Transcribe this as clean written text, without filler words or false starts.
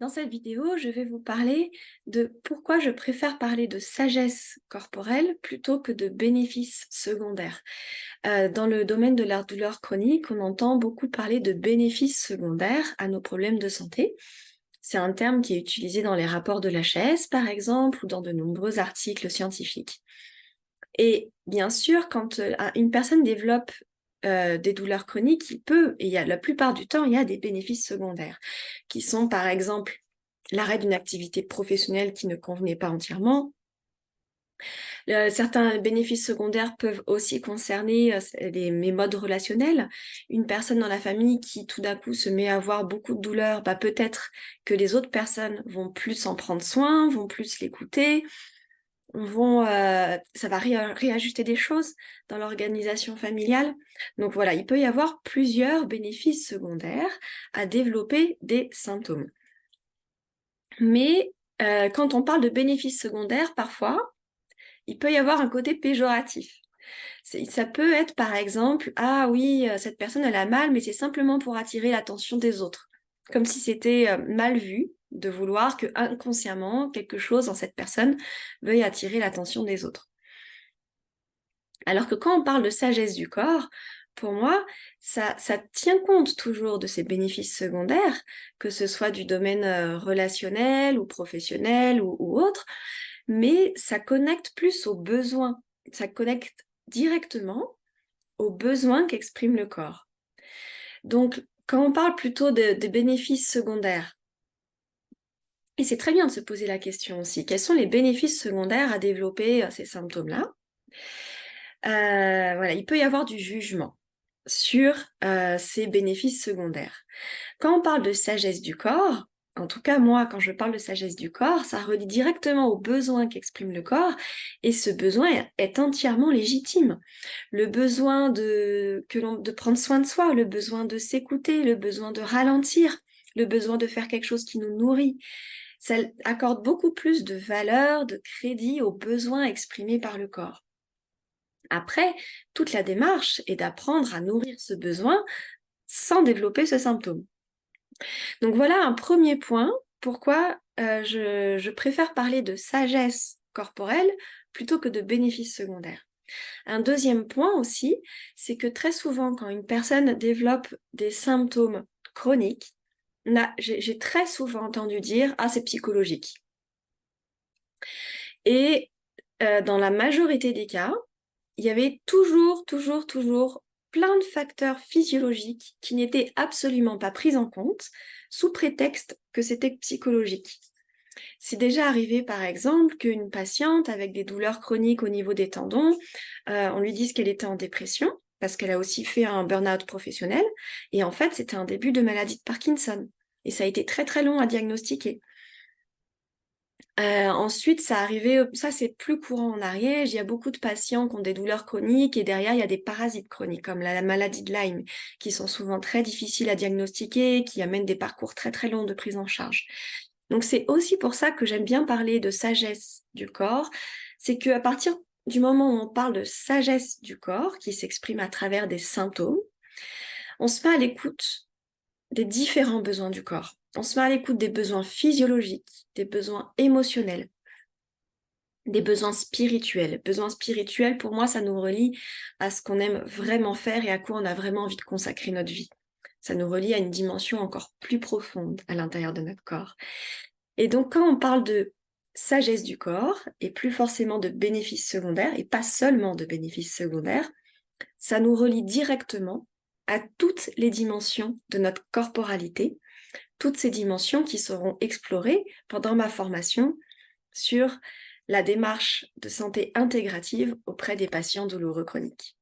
Dans cette vidéo, je vais vous parler de pourquoi je préfère parler de sagesse corporelle plutôt que de bénéfices secondaires. Dans le domaine de la douleur chronique, on entend beaucoup parler de bénéfices secondaires à nos problèmes de santé. C'est un terme qui est utilisé dans les rapports de l'HAS, par exemple, ou dans de nombreux articles scientifiques. Et bien sûr, quand une personne développe des douleurs chroniques, et il y a la plupart du temps, il y a des bénéfices secondaires, qui sont par exemple l'arrêt d'une activité professionnelle qui ne convenait pas entièrement. Certains bénéfices secondaires peuvent aussi concerner mes modes relationnels. Une personne dans la famille qui tout d'un coup se met à avoir beaucoup de douleurs, bah, peut-être que les autres personnes vont plus en prendre soin, vont plus l'écouter, ça va réajuster des choses dans l'organisation familiale. Donc voilà, il peut y avoir plusieurs bénéfices secondaires à développer des symptômes. Mais quand on parle de bénéfices secondaires, parfois, il peut y avoir un côté péjoratif. Ça peut être par exemple: «Ah oui, cette personne elle a mal, mais c'est simplement pour attirer l'attention des autres». Comme si c'était, mal vu de vouloir que inconsciemment quelque chose dans cette personne veuille attirer l'attention des autres. Alors que quand on parle de sagesse du corps, pour moi, ça tient compte toujours de ces bénéfices secondaires, que ce soit du domaine, relationnel ou professionnel ou autre, mais ça connecte plus aux besoins. Ça connecte directement aux besoins qu'exprime le corps. Donc, quand on parle plutôt des bénéfices secondaires, et c'est très bien de se poser la question aussi, quels sont les bénéfices secondaires à développer ces symptômes-là? Voilà, il peut y avoir du jugement sur ces bénéfices secondaires. Quand on parle de sagesse du corps, en tout cas moi, quand je parle de sagesse du corps, ça relie directement aux besoins qu'exprime le corps, et ce besoin est entièrement légitime. Le besoin de prendre soin de soi, le besoin de s'écouter, le besoin de ralentir, le besoin de faire quelque chose qui nous nourrit. Ça accorde beaucoup plus de valeur, de crédit aux besoins exprimés par le corps. Après, toute la démarche est d'apprendre à nourrir ce besoin sans développer ce symptôme. Donc voilà un premier point pourquoi je préfère parler de sagesse corporelle plutôt que de bénéfices secondaires. Un deuxième point aussi, c'est que très souvent quand une personne développe des symptômes chroniques, j'ai très souvent entendu dire: «Ah, c'est psychologique». Et dans la majorité des cas, il y avait toujours plein de facteurs physiologiques qui n'étaient absolument pas pris en compte, sous prétexte que c'était psychologique. C'est déjà arrivé, par exemple, qu'une patiente avec des douleurs chroniques au niveau des tendons, on lui dise qu'elle était en dépression, parce qu'elle a aussi fait un burn-out professionnel, et en fait, c'était un début de maladie de Parkinson, et ça a été très, très long à diagnostiquer. Ensuite, ça c'est plus courant en Ariège. Il y a beaucoup de patients qui ont des douleurs chroniques et derrière il y a des parasites chroniques comme la maladie de Lyme, qui sont souvent très difficiles à diagnostiquer, qui amènent des parcours très, très longs de prise en charge. Donc c'est aussi pour ça que j'aime bien parler de sagesse du corps. C'est qu'à partir du moment où on parle de sagesse du corps, qui s'exprime à travers des symptômes, on se met à l'écoute des différents besoins du corps. On se met à l'écoute des besoins physiologiques, des besoins émotionnels, des besoins spirituels. Besoins spirituels, pour moi, ça nous relie à ce qu'on aime vraiment faire et à quoi on a vraiment envie de consacrer notre vie. Ça nous relie à une dimension encore plus profonde à l'intérieur de notre corps. Et donc, quand on parle de sagesse du corps, et plus forcément de bénéfices secondaires, et pas seulement de bénéfices secondaires, ça nous relie directement à toutes les dimensions de notre corporalité, toutes ces dimensions qui seront explorées pendant ma formation sur la démarche de santé intégrative auprès des patients douloureux chroniques.